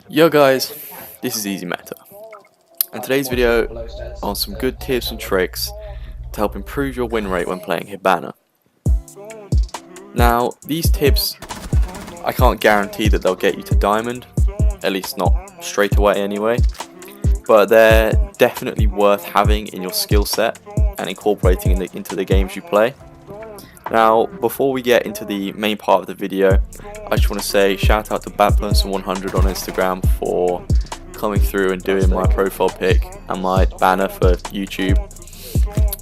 Yo guys, this is Easy Meta, and today's video on some good tips and tricks to help improve your win rate when playing Hibana. Now, these tips, I can't guarantee that they'll get you to Diamond, at least not straight away anyway, but they're definitely worth having in your skill set and incorporating into the games you play. Now, before we get into the main part of the video, I just want to say shout out to badperson100 on Instagram for coming through and doing my profile pic and my banner for YouTube.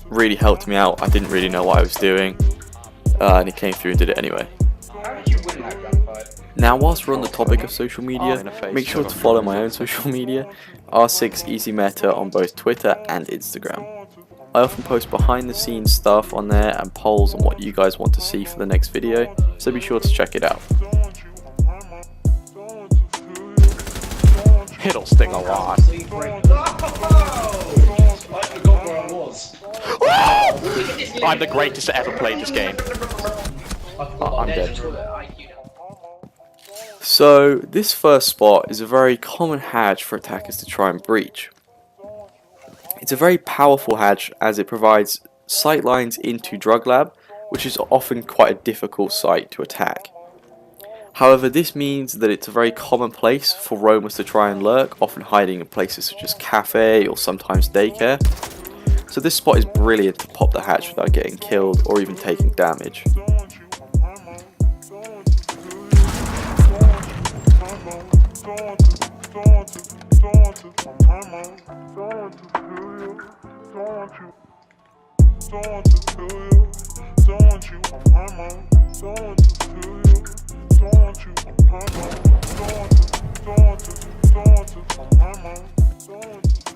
Really helped me out. I didn't really know what I was doing, and he came through and did it anyway. How did you win that gunfight? Now, whilst we're on the topic of social media, make sure to follow my own social media, R6 Easy Meta on both Twitter and Instagram. I often post behind the scenes stuff on there and polls on what you guys want to see for the next video, so be sure to check it out. It'll sting a lot. I forgot where I was. I'm the greatest to ever play this game. I'm dead. So, this first spot is a very common hatch for attackers to try and breach. It's a very powerful hatch as it provides sight lines into Drug Lab, which is often quite a difficult site to attack. However, this means that it's a very common place for roamers to try and lurk, often hiding in places such as cafe or sometimes daycare. So this spot is brilliant to pop the hatch without getting killed or even taking damage.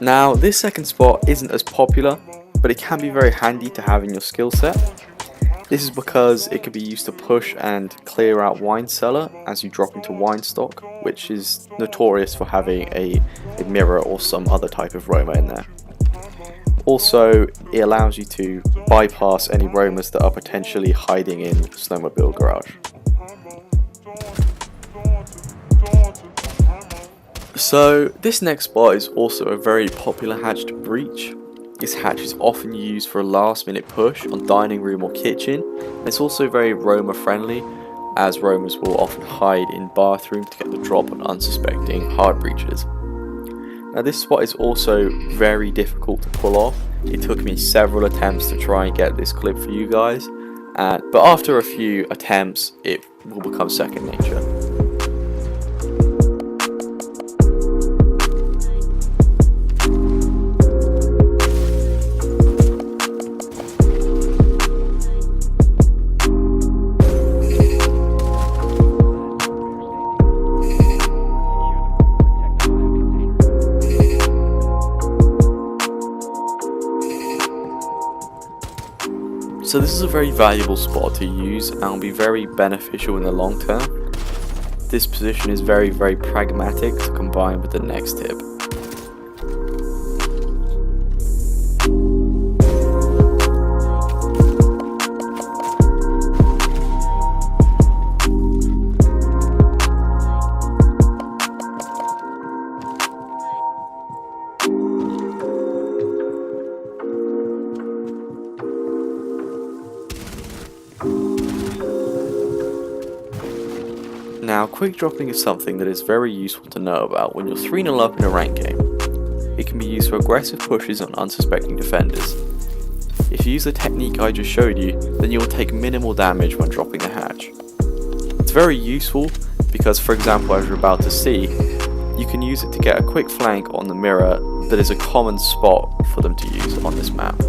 Now, this second spot isn't as popular, but it can be very handy to have in your skill set. This is because it can be used to push and clear out wine cellar as you drop into wine stock, which is notorious for having a mirror or some other type of roamer in there. Also, it allows you to bypass any roamers that are potentially hiding in snowmobile garage. So, this next spot is also a very popular hatch to breach. This hatch is often used for a last minute push on dining room or kitchen. It's also very roamer friendly, as roamers will often hide in bathroom to get the drop on unsuspecting hard breachers. Now, this spot is also very difficult to pull off. It took me several attempts to try and get this clip for you guys, but after a few attempts it will become second nature. So this is a very valuable spot to use and will be very beneficial in the long term. This position is very pragmatic to combine with the next tip. Now, quick dropping is something that is very useful to know about when you're 3-0 up in a ranked game. It can be used for aggressive pushes on unsuspecting defenders. If you use the technique I just showed you, then you will take minimal damage when dropping the hatch. It's very useful because, for example, as you're about to see, you can use it to get a quick flank on the mirror that is a common spot for them to use on this map.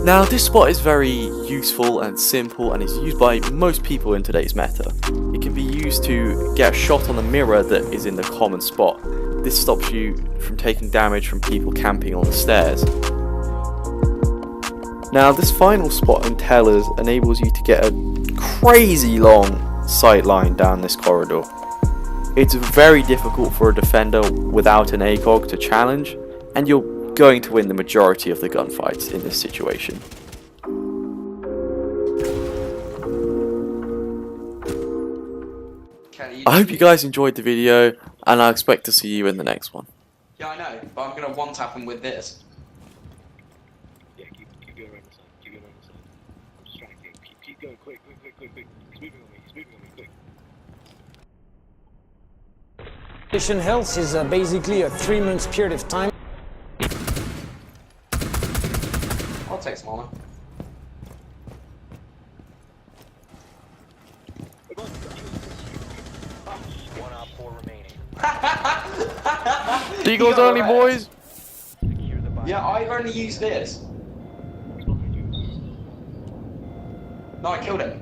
Now, this spot is very useful and simple and is used by most people in today's meta. It can be used to get a shot on the mirror that is in the common spot. This stops you from taking damage from people camping on the stairs. Now, this final spot in Tellers enables you to get a crazy long sight line down this corridor. It's very difficult for a defender without an ACOG to challenge, and you're going to win the majority of the gunfights in this situation. Kenny, I hope you guys enjoyed the video, and I expect to see you in the next one. Yeah, I know, but I'm gonna one-tap him with this. Yeah, keep going around the side. Keep going around the side. I'm distracting. Keep going. Quick. He's moving on me. Quick. Patient health is basically a 3 months period of time. I'll take some armor. Deagles only, boys! Yeah, I've only used this. No, I killed him.